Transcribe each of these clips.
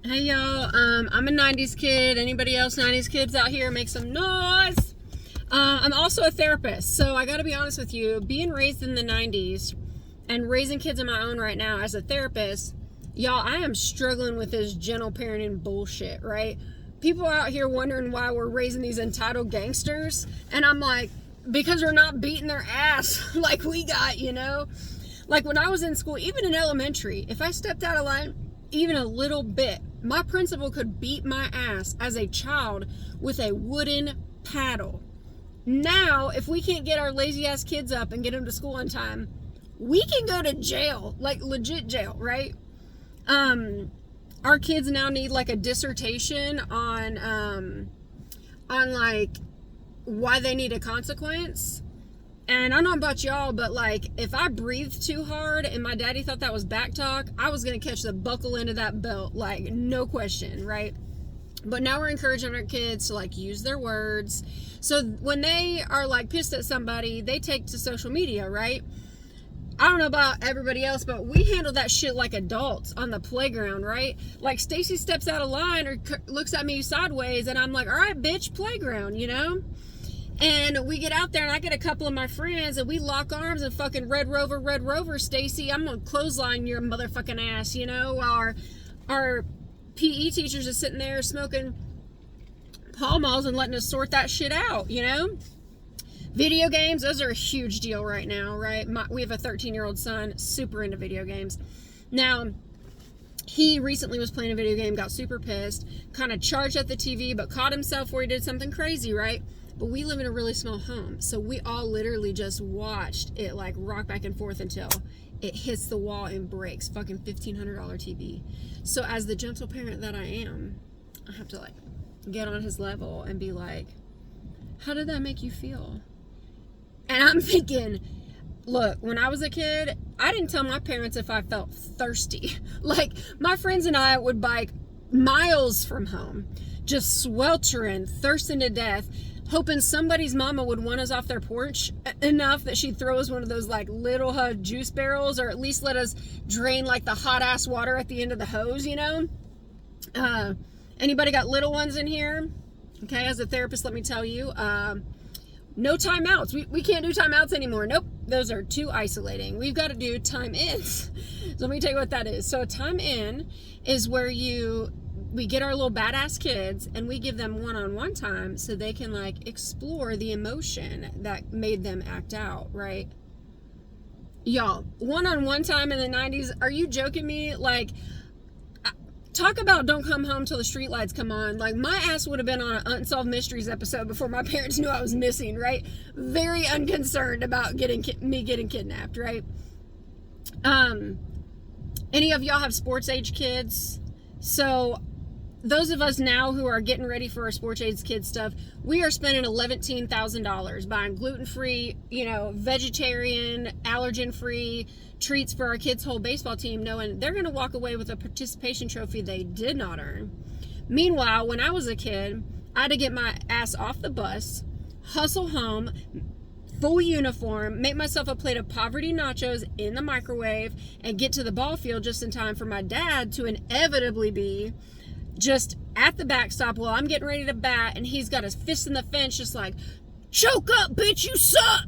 Hey y'all, I'm a 90s kid. Anybody else 90s kids out here, make some noise. I'm also a therapist, so I gotta be honest with you, being raised in the 90s and raising kids of my own right now as a therapist, y'all, I am struggling with this gentle parenting bullshit, right? People are out here wondering why we're raising these entitled gangsters, and I'm like, because we're not beating their ass like we got, you know? Like when I was in school, even in elementary, if I stepped out of line even a little bit, my principal could beat my ass as a child with a wooden paddle. Now, if we can't get our lazy ass kids up and get them to school on time, we can go to jail, like legit jail, right? Our kids now need like a dissertation on like why they need a consequence. And I don't know about y'all, but like if I breathed too hard and my daddy thought that was back talk, I was gonna catch the buckle end of that belt, like no question, right? But now we're encouraging our kids to like use their words. So when they are like pissed at somebody, they take to social media, right? I don't know about everybody else, but we handle that shit like adults on the playground, right? Like Stacy steps out of line or looks at me sideways and I'm like, all right, bitch, playground, you know? And we get out there and I get a couple of my friends and we lock arms and fucking Red Rover, Stacy, I'm gonna clothesline your motherfucking ass, you know? Our PE teachers are sitting there smoking Pall Malls and letting us sort that shit out, you know? Video games, those are a huge deal right now, right? We have a 13-year-old son, super into video games. Now, he recently was playing a video game, got super pissed, kind of charged at the TV, but caught himself where he did something crazy, right? But we live in a really small home, so we all literally just watched it like rock back and forth until it hits the wall and breaks. Fucking $1,500 TV. So as the gentle parent that I am, I have to like get on his level and be like, how did that make you feel? And I'm thinking, look, when I was a kid, I didn't tell my parents if I felt thirsty. Like, my friends and I would bike miles from home, just sweltering, thirsting to death, hoping somebody's mama would want us off their porch enough that she'd throw us one of those, like, little juice barrels, or at least let us drain, like, the hot-ass water at the end of the hose, you know? Anybody got little ones in here? Okay, as a therapist, let me tell you, no timeouts. We can't do timeouts anymore. Nope. Those are too isolating. We've got to do time ins. So let me tell you what that is. So a time in is where we get our little badass kids and we give them one-on-one time so they can like explore the emotion that made them act out, right? Y'all, one-on-one time in the 90s, are you joking me? Like, talk about don't come home till the streetlights come on. Like, my ass would have been on an Unsolved Mysteries episode before my parents knew I was missing, right? Very unconcerned about me getting kidnapped, right? Any of y'all have sports age kids? So those of us now who are getting ready for our sports age kid stuff, we are spending $11,000 buying gluten-free, vegetarian, allergen-free treats for our kids' whole baseball team, knowing they're going to walk away with a participation trophy they did not earn. Meanwhile, when I was a kid, I had to get my ass off the bus, hustle home, full uniform, make myself a plate of poverty nachos in the microwave, and get to the ball field just in time for my dad to inevitably be just at the backstop while I'm getting ready to bat, and he's got his fist in the fence just like, choke up, bitch, you suck.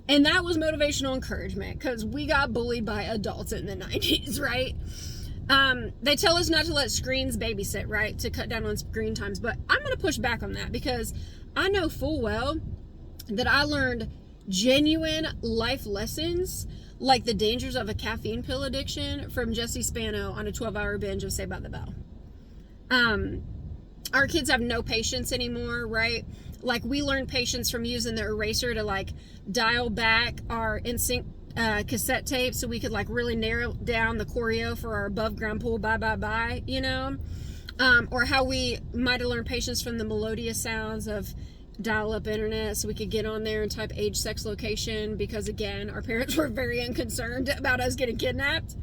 And that was motivational encouragement because we got bullied by adults in the 90s, right? They tell us not to let screens babysit, right? To cut down on screen times. But I'm going to push back on that because I know full well that I learned genuine life lessons like the dangers of a caffeine pill addiction from Jesse Spano on a 12-hour binge of Saved by the Bell. Our kids have no patience anymore, right? Like, we learned patience from using the eraser to like dial back our NSYNC cassette tape so we could like really narrow down the choreo for our above ground pool bye, you know? Or how we might have learned patience from the melodious sounds of dial-up internet so we could get on there and type age, sex, location because, again, our parents were very unconcerned about us getting kidnapped.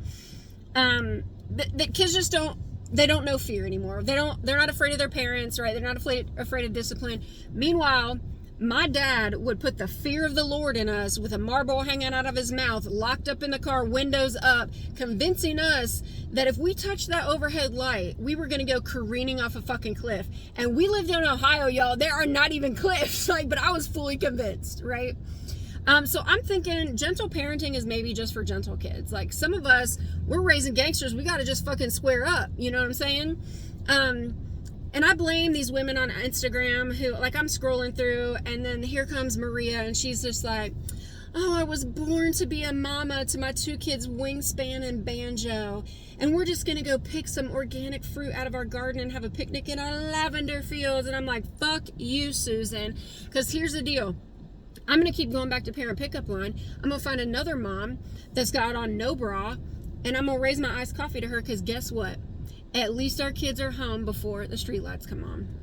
The kids just they don't know fear anymore. They're not afraid of their parents, right? They're not afraid of discipline. Meanwhile, My dad would put the fear of the Lord in us with a Marlboro hanging out of his mouth, locked up in the car, windows up, convincing us that if we touched that overhead light, we were going to go careening off a fucking cliff. And we lived in Ohio, y'all. There are not even cliffs. But I was fully convinced, right? So I'm thinking gentle parenting is maybe just for gentle kids. Like, some of us, we're raising gangsters. We got to just fucking square up. You know what I'm saying? And I blame these women on Instagram who, like, I'm scrolling through, and then here comes Maria, and she's just like, oh, I was born to be a mama to my 2 kids, Wingspan and Banjo, and we're just gonna go pick some organic fruit out of our garden and have a picnic in our lavender fields. And I'm like, fuck you, Susan, because here's the deal. I'm gonna keep going back to parent pickup line. I'm gonna find another mom that's got on no bra, and I'm gonna raise my iced coffee to her, because guess what? At least our kids are home before the streetlights come on.